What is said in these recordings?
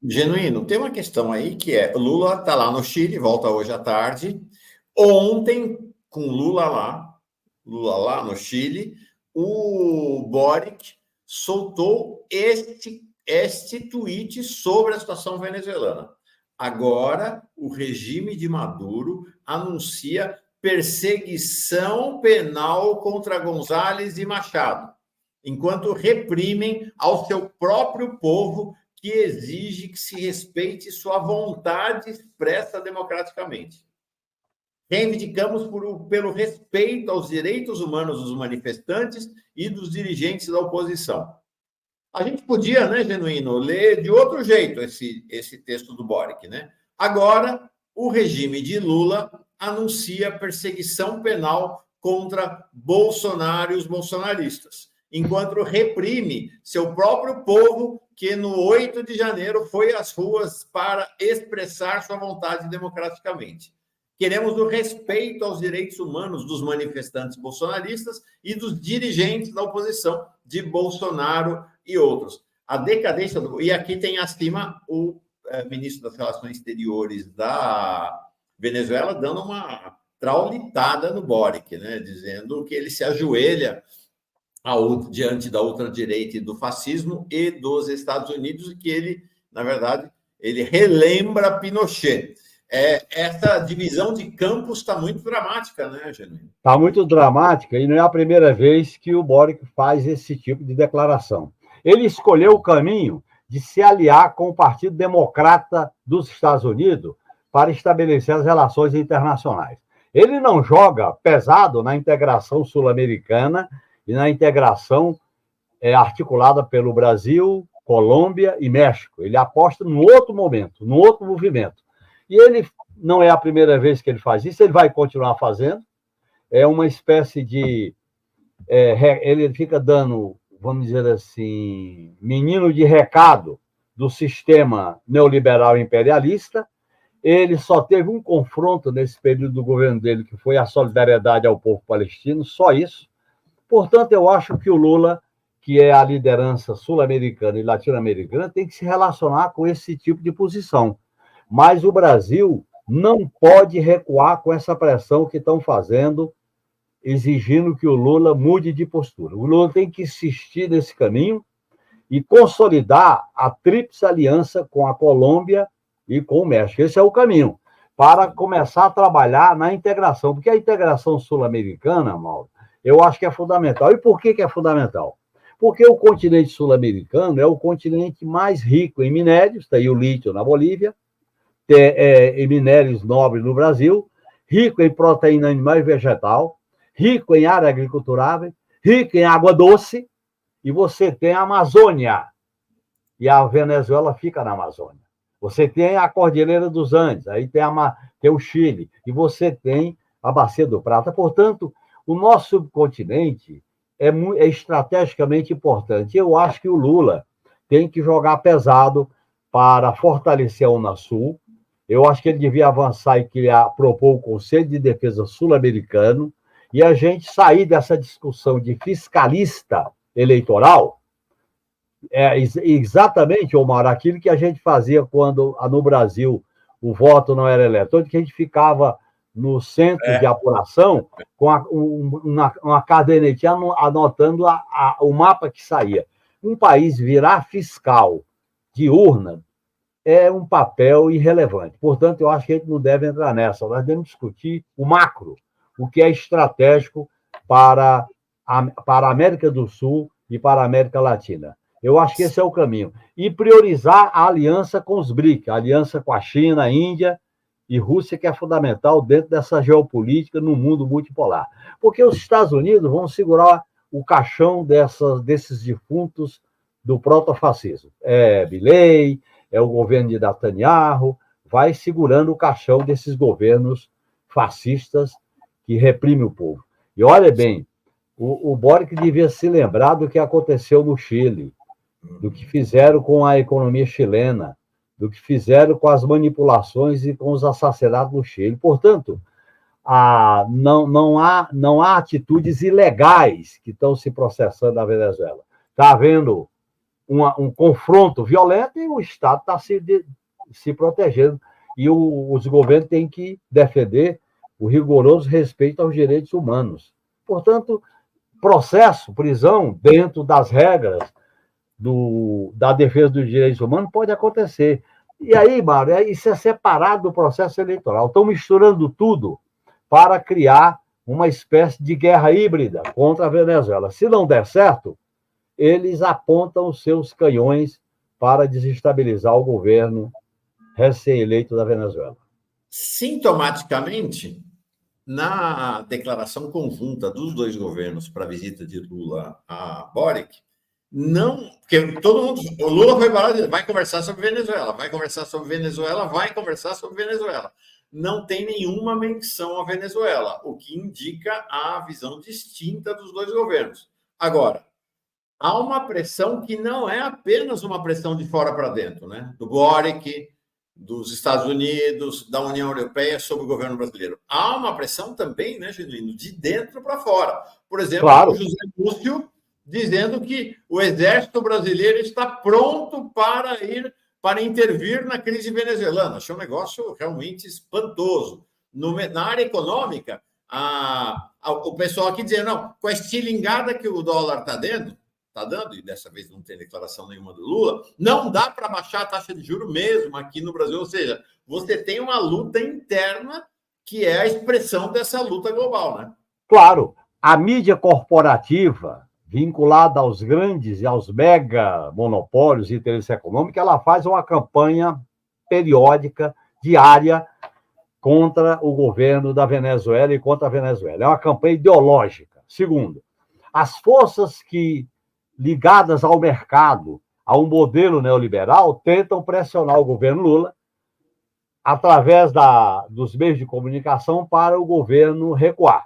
Genuíno, tem uma questão aí que é: Lula está lá no Chile, volta hoje à tarde. Ontem, com Lula lá no Chile, o Boric soltou este tweet sobre a situação venezuelana. Agora, o regime de Maduro anuncia perseguição penal contra González e Machado, enquanto reprimem ao seu próprio povo, que exige que se respeite sua vontade expressa democraticamente. Reivindicamos pelo respeito aos direitos humanos dos manifestantes e dos dirigentes da oposição. A gente podia, né, Genuíno, ler de outro jeito esse texto do Boric, né? Agora, o regime de Lula anuncia perseguição penal contra Bolsonaro e os bolsonaristas, enquanto reprime seu próprio povo, que no 8 de janeiro foi às ruas para expressar sua vontade democraticamente. Queremos o respeito aos direitos humanos dos manifestantes bolsonaristas e dos dirigentes da oposição, de Bolsonaro e outros. A decadência do... E aqui tem acima o ministro das Relações Exteriores da Venezuela dando uma traulitada no Boric, né? Dizendo que ele se ajoelha diante da ultradireita e do fascismo e dos Estados Unidos, e que ele, na verdade, ele relembra Pinochet. Essa divisão de campos está muito dramática, né, Genuíno? Está muito dramática, e não é a primeira vez que o Boric faz esse tipo de declaração. Ele escolheu o caminho de se aliar com o Partido Democrata dos Estados Unidos para estabelecer as relações internacionais. Ele não joga pesado na integração sul-americana e na integração articulada pelo Brasil, Colômbia e México. Ele aposta num outro momento, num outro movimento. E ele não é a primeira vez que ele faz isso, ele vai continuar fazendo. É uma espécie de... ele fica dando, vamos dizer assim, menino de recado do sistema neoliberal imperialista. Ele só teve um confronto nesse período do governo dele, que foi a solidariedade ao povo palestino, só isso. Portanto, eu acho que o Lula, que é a liderança sul-americana e latino-americana, tem que se relacionar com esse tipo de posição. Mas o Brasil não pode recuar com essa pressão que estão fazendo, exigindo que o Lula mude de postura. O Lula tem que insistir nesse caminho e consolidar a tríplice aliança com a Colômbia e com o México. Esse é o caminho para começar a trabalhar na integração, porque a integração sul-americana, Mauro, eu acho que é fundamental. E por que é fundamental? Porque o continente sul-americano é o continente mais rico em minérios, está aí o lítio na Bolívia, em minérios nobres no Brasil, rico em proteína animal e vegetal, rico em área agriculturável, rico em água doce, e você tem a Amazônia, e a Venezuela fica na Amazônia. Você tem a Cordilheira dos Andes, aí tem o Chile, e você tem a Bacia do Prata. Portanto, o nosso subcontinente é estrategicamente importante. Eu acho que o Lula tem que jogar pesado para fortalecer a Unasul. Eu acho que ele devia avançar e propor o Conselho de Defesa Sul-Americano e a gente sair dessa discussão de fiscalista eleitoral. Exatamente, Omar, aquilo que a gente fazia quando no Brasil o voto não era eletrônico, que a gente ficava no centro de apuração com uma cadernetinha anotando o mapa que saía. Um país virar fiscal de urna é um papel irrelevante. Portanto, eu acho que a gente não deve entrar nessa. Nós devemos discutir o macro, o que é estratégico para a América do Sul e para a América Latina. Eu acho que esse é o caminho. E priorizar a aliança com os BRIC, a aliança com a China, a Índia e Rússia, que é fundamental dentro dessa geopolítica no mundo multipolar. Porque os Estados Unidos vão segurar o caixão desses defuntos do protofascismo. Milei, é o governo de Netanyahu, vai segurando o caixão desses governos fascistas que reprimem o povo. E olha bem, o Boric devia se lembrar do que aconteceu no Chile, do que fizeram com a economia chilena, do que fizeram com as manipulações e com os assassinatos no Chile. Portanto, não há atitudes ilegais que estão se processando na Venezuela. Está havendo um confronto violento e o Estado está se protegendo. E os governos têm que defender o rigoroso respeito aos direitos humanos. Portanto, processo, prisão, dentro das regras da defesa dos direitos humanos, pode acontecer. E aí, Mário, isso é separado do processo eleitoral. Estão misturando tudo para criar uma espécie de guerra híbrida contra a Venezuela. Se não der certo, eles apontam os seus canhões para desestabilizar o governo recém-eleito da Venezuela. Sintomaticamente, na declaração conjunta dos dois governos para a visita de Lula a Boric, não, porque todo mundo, o Lula foi para vai conversar sobre Venezuela, vai conversar sobre Venezuela, vai conversar sobre Venezuela. Não tem nenhuma menção à Venezuela, o que indica a visão distinta dos dois governos. Agora, há uma pressão que não é apenas uma pressão de fora para dentro, né? Do Boric, dos Estados Unidos, da União Europeia sobre o governo brasileiro. Há uma pressão também, né, Genuíno, de dentro para fora. Por exemplo, claro, o José Múcio dizendo que o exército brasileiro está pronto para intervir na crise venezuelana. Achei um negócio realmente espantoso. Na área econômica, o pessoal aqui dizendo, não, com a estilingada que o dólar está dando, e dessa vez não tem declaração nenhuma do Lula, não dá para baixar a taxa de juros mesmo aqui no Brasil. Ou seja, você tem uma luta interna que é a expressão dessa luta global, né? Claro, a mídia corporativa vinculada aos grandes e aos mega monopólios de interesse econômico, ela faz uma campanha periódica, diária, contra o governo da Venezuela e contra a Venezuela. É uma campanha ideológica. Segundo, as forças ligadas ao mercado, a um modelo neoliberal, tentam pressionar o governo Lula através dos meios de comunicação para o governo recuar.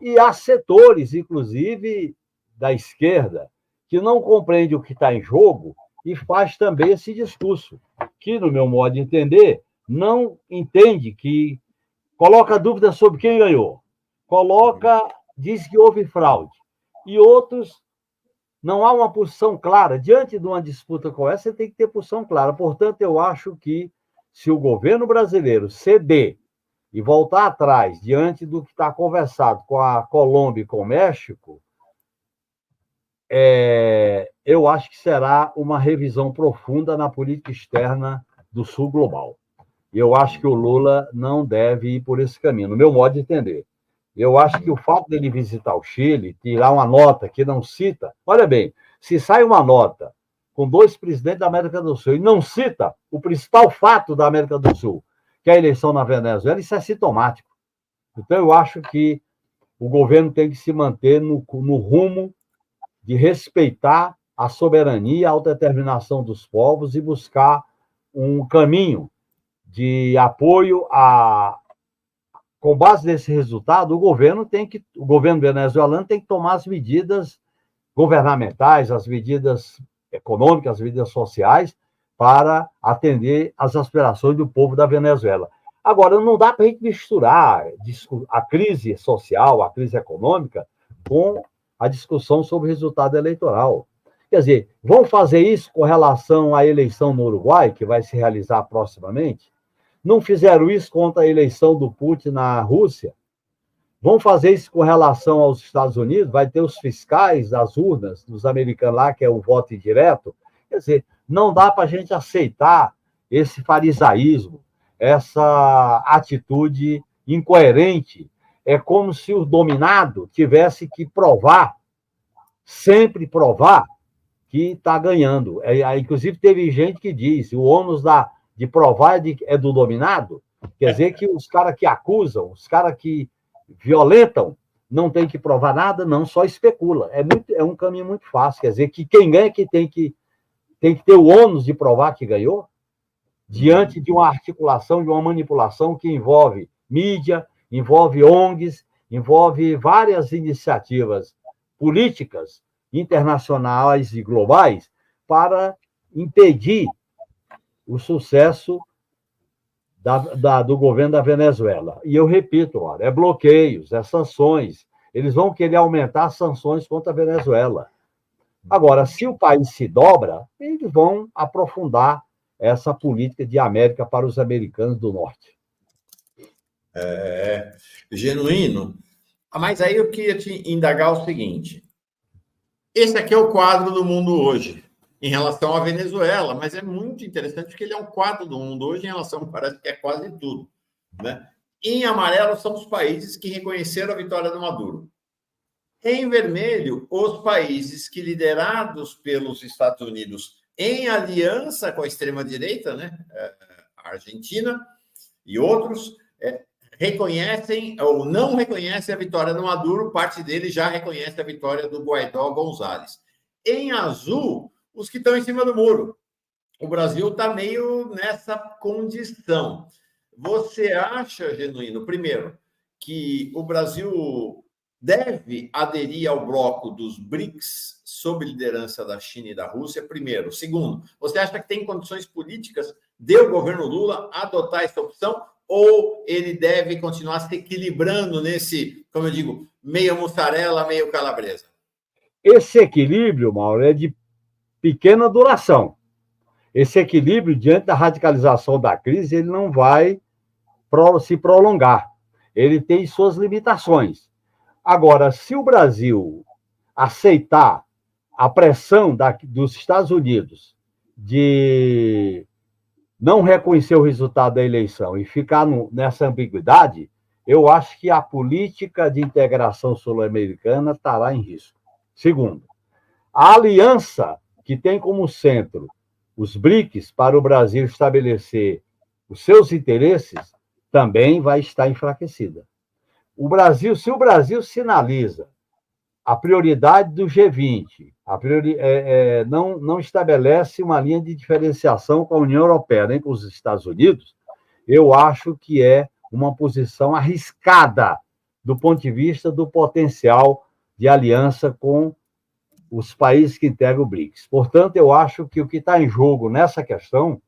E há setores, inclusive, da esquerda, que não compreende o que está em jogo e faz também esse discurso, que, no meu modo de entender, não entende que coloca dúvida sobre quem ganhou, diz que houve fraude, e outros não há uma posição clara. Diante de uma disputa como essa, você tem que ter posição clara. Portanto, eu acho que se o governo brasileiro ceder e voltar atrás diante do que está conversado com a Colômbia e com o México, eu acho que será uma revisão profunda na política externa do Sul global. E eu acho que o Lula não deve ir por esse caminho, no meu modo de entender. Eu acho que o fato dele visitar o Chile, tirar uma nota que não cita... Olha bem, se sai uma nota com dois presidentes da América do Sul e não cita o principal fato da América do Sul, que é a eleição na Venezuela, isso é sintomático. Então, eu acho que o governo tem que se manter no rumo de respeitar a soberania, a autodeterminação dos povos e buscar um caminho de apoio com base nesse resultado, o governo venezuelano tem que tomar as medidas governamentais, as medidas econômicas, as medidas sociais, para atender às aspirações do povo da Venezuela. Agora, não dá para a gente misturar a crise social, a crise econômica, com a discussão sobre o resultado eleitoral. Quer dizer, vão fazer isso com relação à eleição no Uruguai, que vai se realizar proximamente? Não fizeram isso contra a eleição do Putin na Rússia? Vão fazer isso com relação aos Estados Unidos? Vai ter os fiscais das urnas dos americanos lá, que é o voto indireto? Quer dizer, não dá para a gente aceitar esse farisaísmo, essa atitude incoerente. É como se o dominado tivesse que sempre provar que está ganhando. Inclusive, teve gente que diz, o ônus de provar é do dominado, quer dizer que os caras que acusam, os caras que violentam, não tem que provar nada, não, só especula. É um caminho muito fácil, quer dizer que quem ganha que tem que ter o ônus de provar que ganhou, diante de uma articulação, de uma manipulação que envolve mídia, envolve ONGs, envolve várias iniciativas políticas internacionais e globais para impedir o sucesso do governo da Venezuela. E eu repito, é bloqueios, é sanções. Eles vão querer aumentar as sanções contra a Venezuela. Agora, se o país se dobra, eles vão aprofundar essa política de América para os americanos do norte. Genuíno. Mas aí eu queria te indagar o seguinte: esse aqui é o quadro do mundo hoje, em relação à Venezuela, mas é muito interessante porque ele é um quadro do mundo hoje em relação, parece que é quase tudo, né? Em amarelo são os países que reconheceram a vitória do Maduro. Em vermelho, os países que, liderados pelos Estados Unidos em aliança com a extrema-direita, né? A Argentina e outros, reconhecem ou não reconhecem a vitória do Maduro, parte deles já reconhece a vitória do Guaidó González. Em azul, os que estão em cima do muro. O Brasil está meio nessa condição. Você acha, Genuíno, primeiro, que o Brasil deve aderir ao bloco dos BRICS sob liderança da China e da Rússia, primeiro? Segundo, você acha que tem condições políticas de o governo Lula adotar essa opção, ou ele deve continuar se equilibrando nesse, como eu digo, meio mussarela, meio calabresa? Esse equilíbrio, Mauro, é de pequena duração. Esse equilíbrio, diante da radicalização da crise, ele não vai se prolongar. Ele tem suas limitações. Agora, se o Brasil aceitar a pressão dos Estados Unidos de não reconhecer o resultado da eleição e ficar nessa ambiguidade, eu acho que a política de integração sul-americana estará em risco. Segundo, a aliança que tem como centro os BRICS para o Brasil estabelecer os seus interesses também vai estar enfraquecida. Se o Brasil sinaliza a prioridade do G20, não estabelece uma linha de diferenciação com a União Europeia, nem com os Estados Unidos, eu acho que é uma posição arriscada do ponto de vista do potencial de aliança com os países que integram o BRICS. Portanto, eu acho que o que está em jogo nessa questão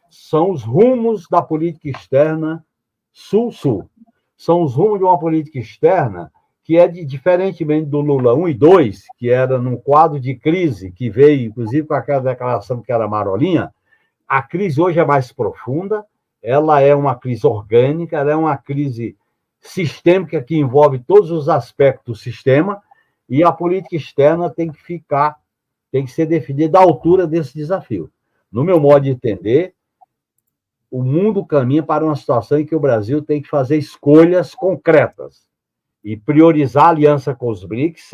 são os rumos da política externa Sul-Sul. São os rumos de uma política externa que é diferentemente do Lula 1 e 2, que era num quadro de crise, que veio, inclusive, com aquela declaração que era marolinha. A crise hoje é mais profunda, ela é uma crise orgânica, ela é uma crise sistêmica que envolve todos os aspectos do sistema, e a política externa tem que ser definida à altura desse desafio. No meu modo de entender, o mundo caminha para uma situação em que o Brasil tem que fazer escolhas concretas e priorizar a aliança com os BRICS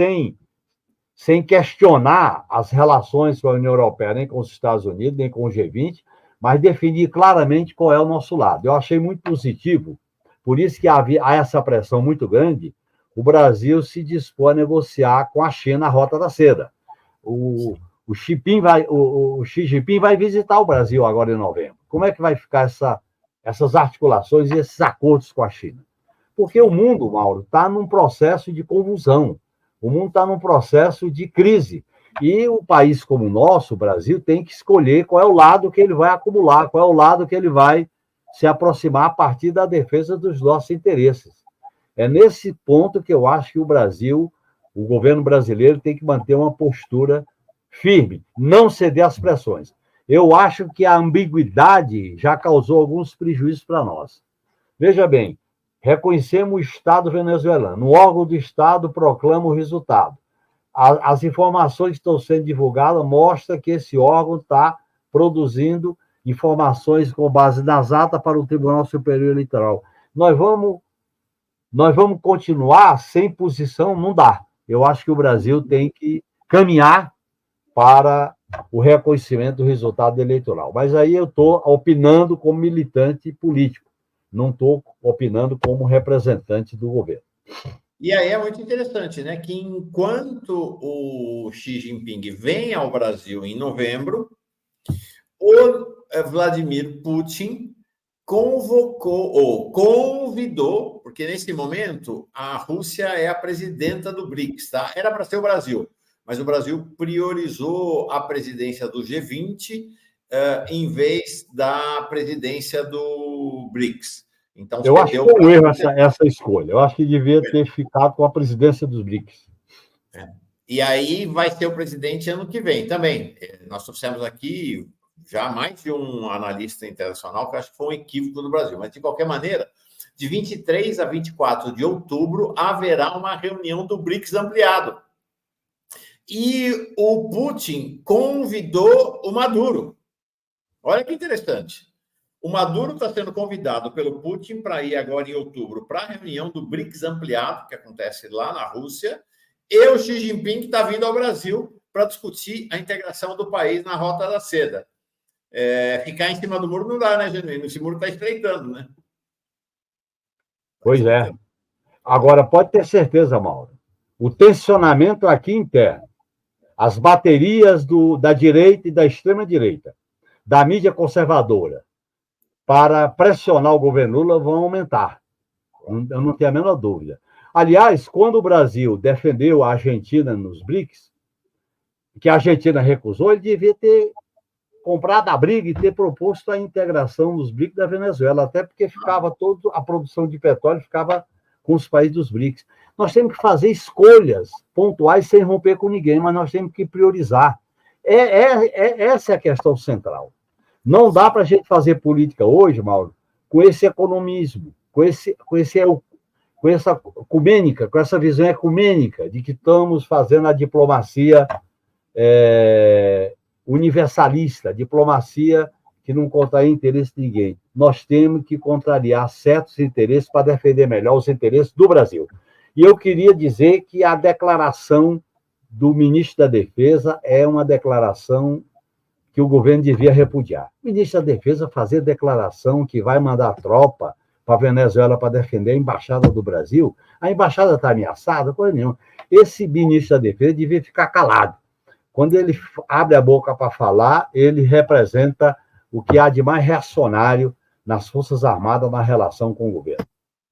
sem questionar as relações com a União Europeia, nem com os Estados Unidos, nem com o G20, mas definir claramente qual é o nosso lado. Eu achei muito positivo, por isso que há essa pressão muito grande, o Brasil se dispõe a negociar com a China a Rota da Seda. O Xi Jinping vai visitar o Brasil agora em novembro. Como é que vai ficar essas articulações e esses acordos com a China? Porque o mundo, Mauro, está num processo de convulsão. O mundo está num processo de crise. E um país como o nosso, o Brasil, tem que escolher qual é o lado que ele vai acumular, qual é o lado que ele vai se aproximar a partir da defesa dos nossos interesses. É nesse ponto que eu acho que o governo brasileiro, tem que manter uma postura firme, não ceder às pressões. Eu acho que a ambiguidade já causou alguns prejuízos para nós. Veja bem, reconhecemos o Estado venezuelano. O órgão do Estado proclama o resultado. As informações que estão sendo divulgadas mostram que esse órgão está produzindo informações com base nas atas para o Tribunal Superior Eleitoral. Nós vamos continuar sem posição? Não dá. Eu acho que o Brasil tem que caminhar para o reconhecimento do resultado eleitoral. Mas aí eu estou opinando como militante político, não estou opinando como representante do governo. E aí é muito interessante, né? Que enquanto o Xi Jinping vem ao Brasil em novembro, o Vladimir Putin convocou ou convidou, porque nesse momento a Rússia é a presidenta do BRICS, tá? Era para ser o Brasil, mas o Brasil priorizou a presidência do G20 em vez da presidência do BRICS. Então, eu acho que foi um erro essa escolha. Eu acho que devia ter ficado com a presidência dos BRICS. E aí vai ser o presidente ano que vem também. Nós trouxemos aqui já mais de um analista internacional, que eu acho que foi um equívoco no Brasil. Mas, de qualquer maneira, de 23 a 24 de outubro, haverá uma reunião do BRICS ampliado. E o Putin convidou o Maduro. Olha que interessante. O Maduro está sendo convidado pelo Putin para ir agora em outubro para a reunião do BRICS ampliado, que acontece lá na Rússia, e o Xi Jinping está vindo ao Brasil para discutir a integração do país na Rota da Seda. Ficar em cima do muro não dá, né, Genuíno? Esse muro está estreitando, né? Pois é. Agora, pode ter certeza, Mauro, o tensionamento aqui interno, as baterias da direita e da extrema-direita, da mídia conservadora, para pressionar o governo Lula vão aumentar. Eu não tenho a menor dúvida. Aliás, quando o Brasil defendeu a Argentina nos BRICS, que a Argentina recusou, ele devia ter comprado a briga e ter proposto a integração nos BRICS da Venezuela, até porque toda a produção de petróleo ficava com os países dos BRICS. Nós temos que fazer escolhas pontuais sem romper com ninguém, mas nós temos que priorizar. Essa é a questão central. Não dá para a gente fazer política hoje, Mauro, com esse economismo, com essa ecumênica, com essa visão ecumênica de que estamos fazendo a diplomacia universalista, diplomacia que não contraria interesse de ninguém. Nós temos que contrariar certos interesses para defender melhor os interesses do Brasil. E eu queria dizer que a declaração do ministro da Defesa é uma declaração que o governo devia repudiar. O ministro da Defesa fazer declaração que vai mandar tropa para a Venezuela para defender a embaixada do Brasil, a embaixada está ameaçada, coisa nenhuma. Esse ministro da Defesa devia ficar calado. Quando ele abre a boca para falar, ele representa o que há de mais reacionário nas Forças Armadas na relação com o governo.